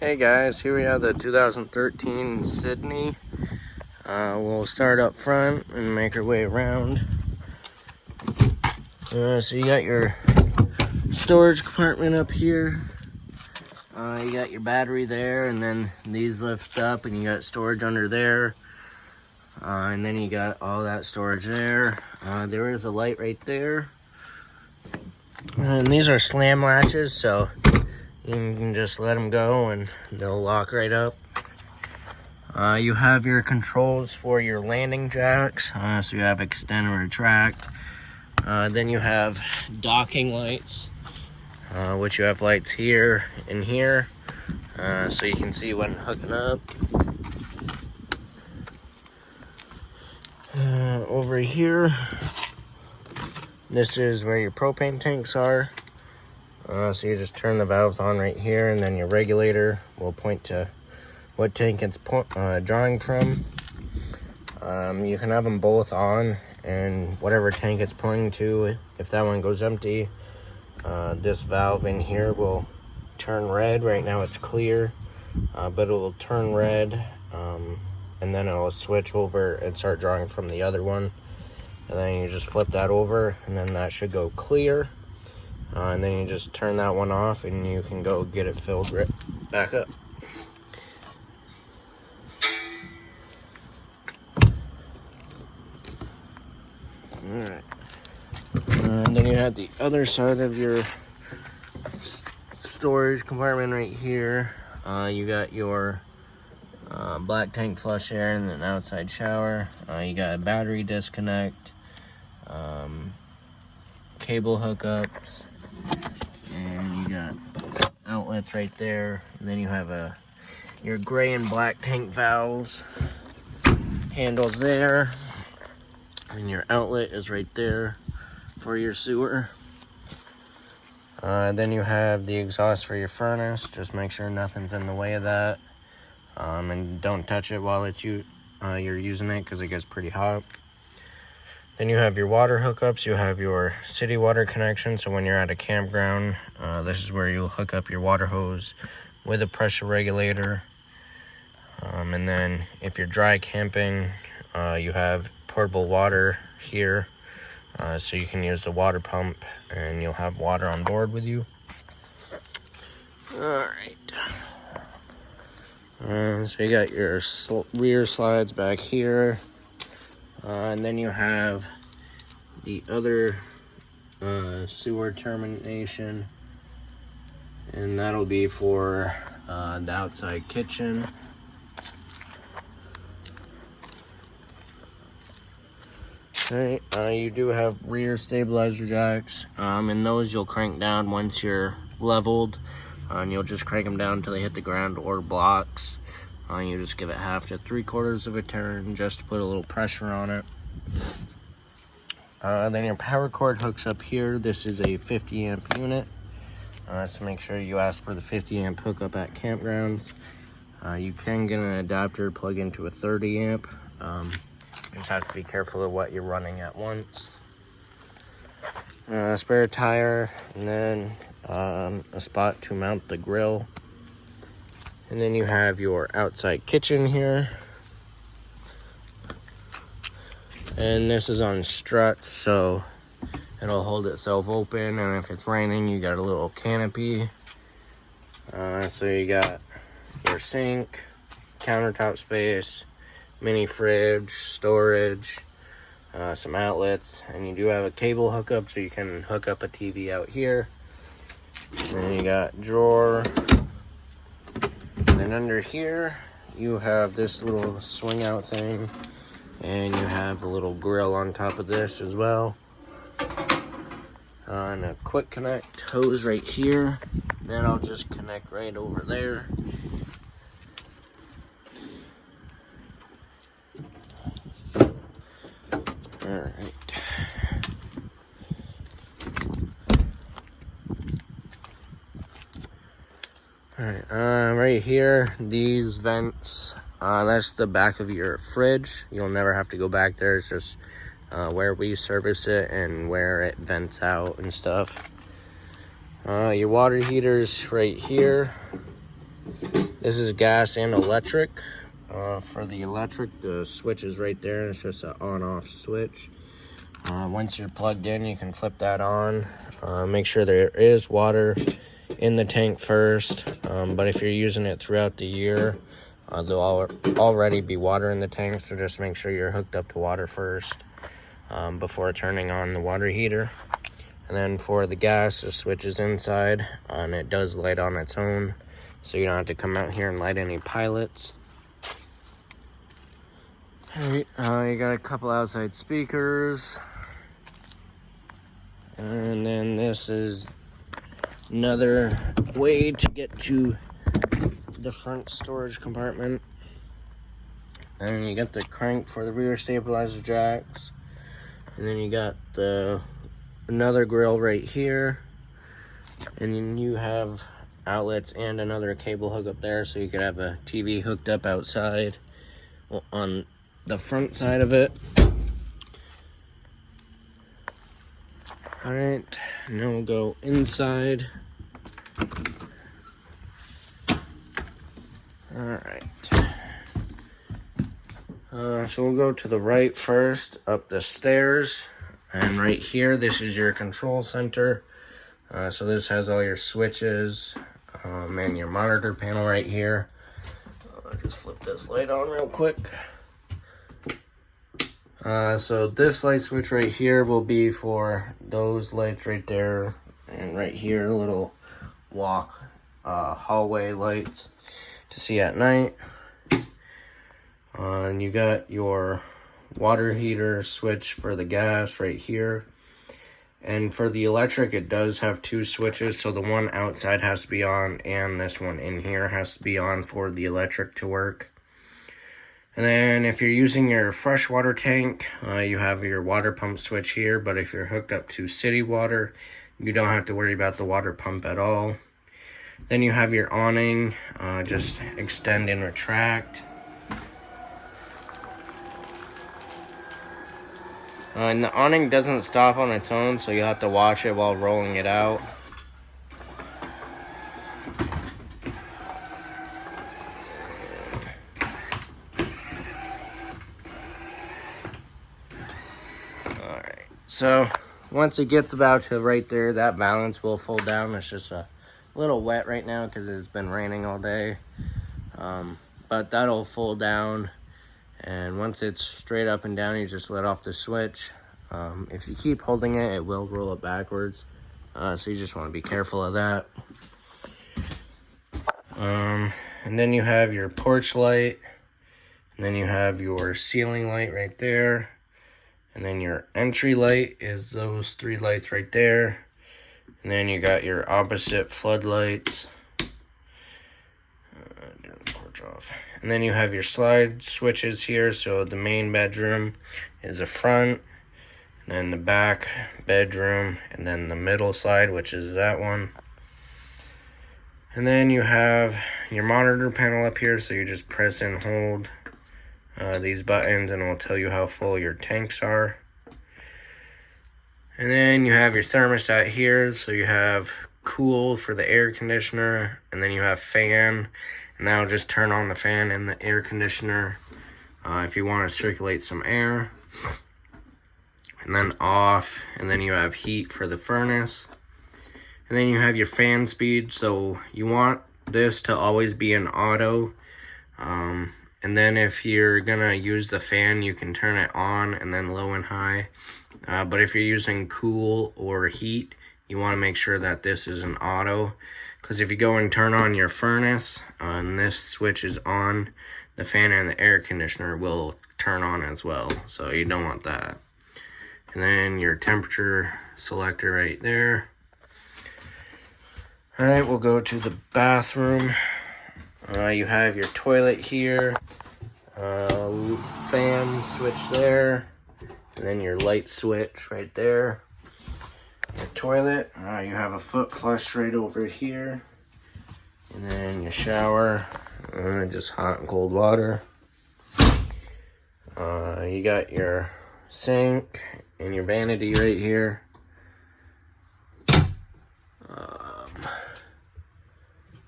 Hey guys, here we have the 2013 Sydney. We'll start up front and make our way around. So you got your storage compartment up here. You got your battery there, and then these lift up and you got storage under there. And then you got all that storage there. There is a light right there. And these are slam latches, so you can just let them go and they'll lock right up. You have your controls for your landing jacks. So you have extend and retract. Then you have docking lights, which you have lights here and here, so you can see when hooking up. Over here, this is where your propane tanks are. So you just turn the valves on right here, and then your regulator will point to what tank it's drawing from. You can have them both on, and whatever tank it's pointing to, if that one goes empty, this valve in here will turn red. Right now it's clear, but it will turn red, and then it will switch over and start drawing from the other one. And then you just flip that over, and then that should go clear. And then you just turn that one off and you can go get it filled right back up. Alright. And then you have the other side of your storage compartment right here. You got your black tank flush air and an outside shower. You got a battery disconnect, cable hookups, and you got outlets right there. And then you have your gray and black tank valves handles there, and your outlet is right there for your sewer. Then you have the exhaust for your furnace. Just make sure nothing's in the way of that, and don't touch it while you're using it, because it gets pretty hot. Then you have your water hookups. You have your city water connection, so when you're at a campground, this is where you'll hook up your water hose with a pressure regulator. And then if you're dry camping, you have portable water here, so you can use the water pump and you'll have water on board with you. Alright. So you got your rear slides back here. And then you have the other sewer termination, and that'll be for the outside kitchen. Alright, you do have rear stabilizer jacks, and those you'll crank down once you're leveled, and you'll just crank them down until they hit the ground or blocks. You just give it 1/2 to 3/4 of a turn just to put a little pressure on it. Then your power cord hooks up here. This is a 50 amp unit, so make sure you ask for the 50 amp hookup at campgrounds. You can get an adapter plug into a 30 amp. You just have to be careful of what you're running at once. Spare tire, and then a spot to mount the grill. And then you have your outside kitchen here. And this is on struts, so it'll hold itself open. And if it's raining, you got a little canopy. So you got your sink, countertop space, mini fridge, storage, some outlets. And you do have a cable hookup, so you can hook up a TV out here. And then you got drawer. And under here, you have this little swing out thing, and you have a little grill on top of this as well. And a quick connect hose right here. Then I'll just connect right over there. Alright. Alright, right here, these vents, that's the back of your fridge. You'll never have to go back there. It's just where we service it and where it vents out and stuff. Your water heater's right here. This is gas and electric. For the electric, the switch is right there, and it's just an on-off switch. Once you're plugged in, you can flip that on. Make sure there is water in the tank first, but if you're using it throughout the year, there'll already be water in the tank, so just make sure you're hooked up to water first before turning on the water heater. And then for the gas, the switch is inside, and it does light on its own, so you don't have to come out here and light any pilots. Alright, you got a couple outside speakers. And then this is another way to get to the front storage compartment. And you got the crank for the rear stabilizer jacks. And then you got another grill right here. And then you have outlets and another cable hook up there, so you could have a TV hooked up outside on the front side of it. Alright, now we'll go inside. Alright. So we'll go to the right first, up the stairs. And right here, this is your control center. So this has all your switches and your monitor panel right here. I'll just flip this light on real quick. So this light switch right here will be for those lights right there, and right here, little hallway lights to see at night. And you got your water heater switch for the gas right here. And for the electric, it does have two switches, so the one outside has to be on, and this one in here has to be on for the electric to work. And then if you're using your freshwater tank, you have your water pump switch here, but if you're hooked up to city water, you don't have to worry about the water pump at all. Then you have your awning, just extend and retract. And the awning doesn't stop on its own, so you'll have to watch it while rolling it out. So once it gets about to right there, that valance will fold down. It's just a little wet right now because it's been raining all day. But that'll fold down. And once it's straight up and down, you just let off the switch. If you keep holding it, it will roll it backwards. So you just want to be careful of that. And then you have your porch light. And then you have your ceiling light right there. And then your entry light is those three lights right there. And then you got your opposite floodlights. Turn the porch off. And then you have your slide switches here. So the main bedroom is the front. And then the back bedroom. And then the middle slide, which is that one. And then you have your monitor panel up here. So you just press and hold these buttons, and it will tell you how full your tanks are. And then you have your thermostat here, so you have cool for the air conditioner, and then you have fan, and that'll just turn on the fan in the air conditioner if you want to circulate some air. And then off, and then you have heat for the furnace. And then you have your fan speed, so you want this to always be an auto. And then if you're gonna use the fan, you can turn it on and then low and high. But if you're using cool or heat, you wanna make sure that this is an auto. Because if you go and turn on your furnace, and this switch is on, the fan and the air conditioner will turn on as well. So you don't want that. And then your temperature selector right there. All right, we'll go to the bathroom. You have your toilet here, fan switch there, and then your light switch right there. Your toilet, you have a foot flush right over here, and then your shower, just hot and cold water. You got your sink and your vanity right here.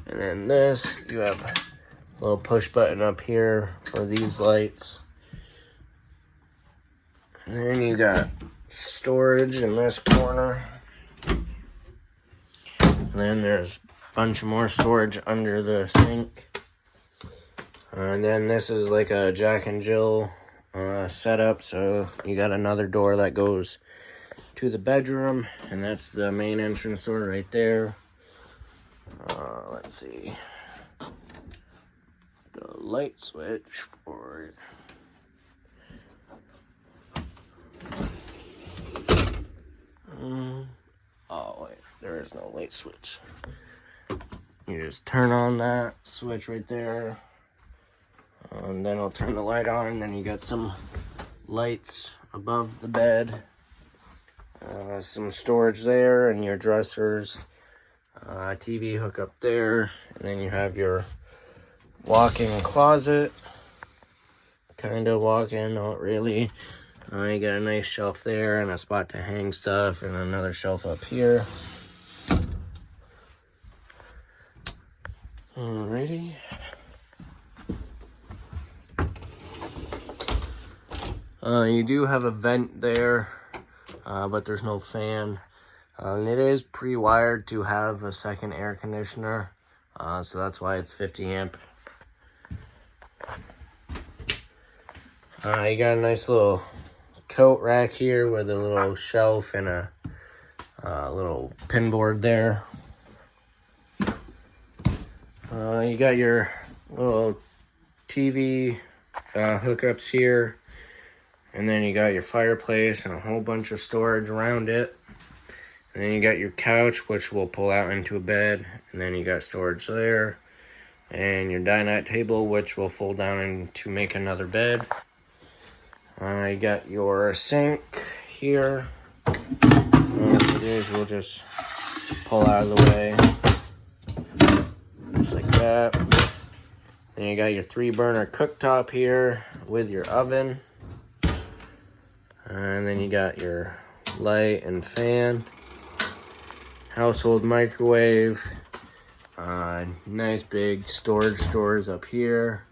And then this, you have little push button up here for these lights. And then you got storage in this corner. And then there's a bunch more storage under the sink. And then this is like a Jack and Jill setup. So you got another door that goes to the bedroom. And that's the main entrance door right there. Let's see. The light switch for it. Oh wait, there is no light switch. You just turn on that switch right there, and then I'll turn the light on, and then you got some lights above the bed, some storage there, and your dressers, TV hook up there, and then you have your walk-in closet, kind of walk-in, not really. You got a nice shelf there and a spot to hang stuff and another shelf up here. Alrighty. You do have a vent there, but there's no fan. And it is pre-wired to have a second air conditioner, so that's why it's 50 amp. You got a nice little coat rack here with a little shelf and a little pin board there. You got your little TV hookups here, and then you got your fireplace and a whole bunch of storage around it. And then you got your couch, which will pull out into a bed, and then you got storage there, and your dinette table, which will fold down and to make another bed. You got your sink here. What it is, we'll just pull out of the way, just like that. Then you got your 3-burner cooktop here with your oven, and then you got your light and fan, household microwave, nice big storage stores up here.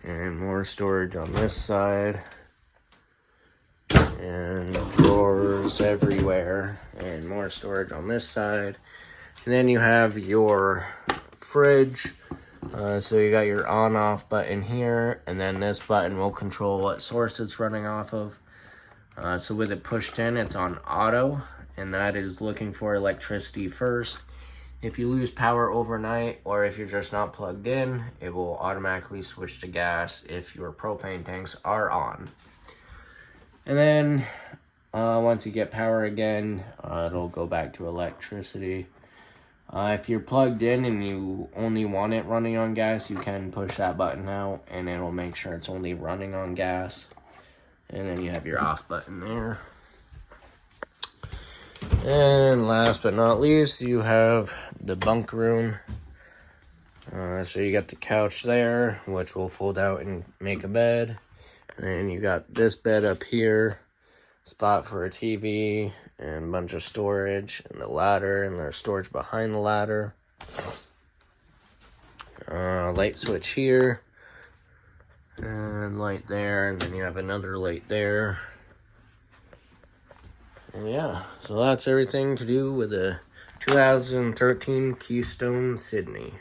And more storage on this side. And drawers everywhere. And more storage on this side. And then you have your fridge. So you got your on-off button here. And then this button will control what source it's running off of. So with it pushed in, it's on auto. And that is looking for electricity first. If you lose power overnight, or if you're just not plugged in, it will automatically switch to gas if your propane tanks are on. And then once you get power again, it'll go back to electricity. If you're plugged in and you only want it running on gas, you can push that button out and it'll make sure it's only running on gas. And then you have your off button there. And last but not least, you have the bunk room. So you got the couch there, which will fold out and make a bed. And then you got this bed up here, spot for a TV, and a bunch of storage, and the ladder, and there's storage behind the ladder. Light switch here, and light there, and then you have another light there. And yeah, so that's everything to do with the 2013 Keystone Sydney.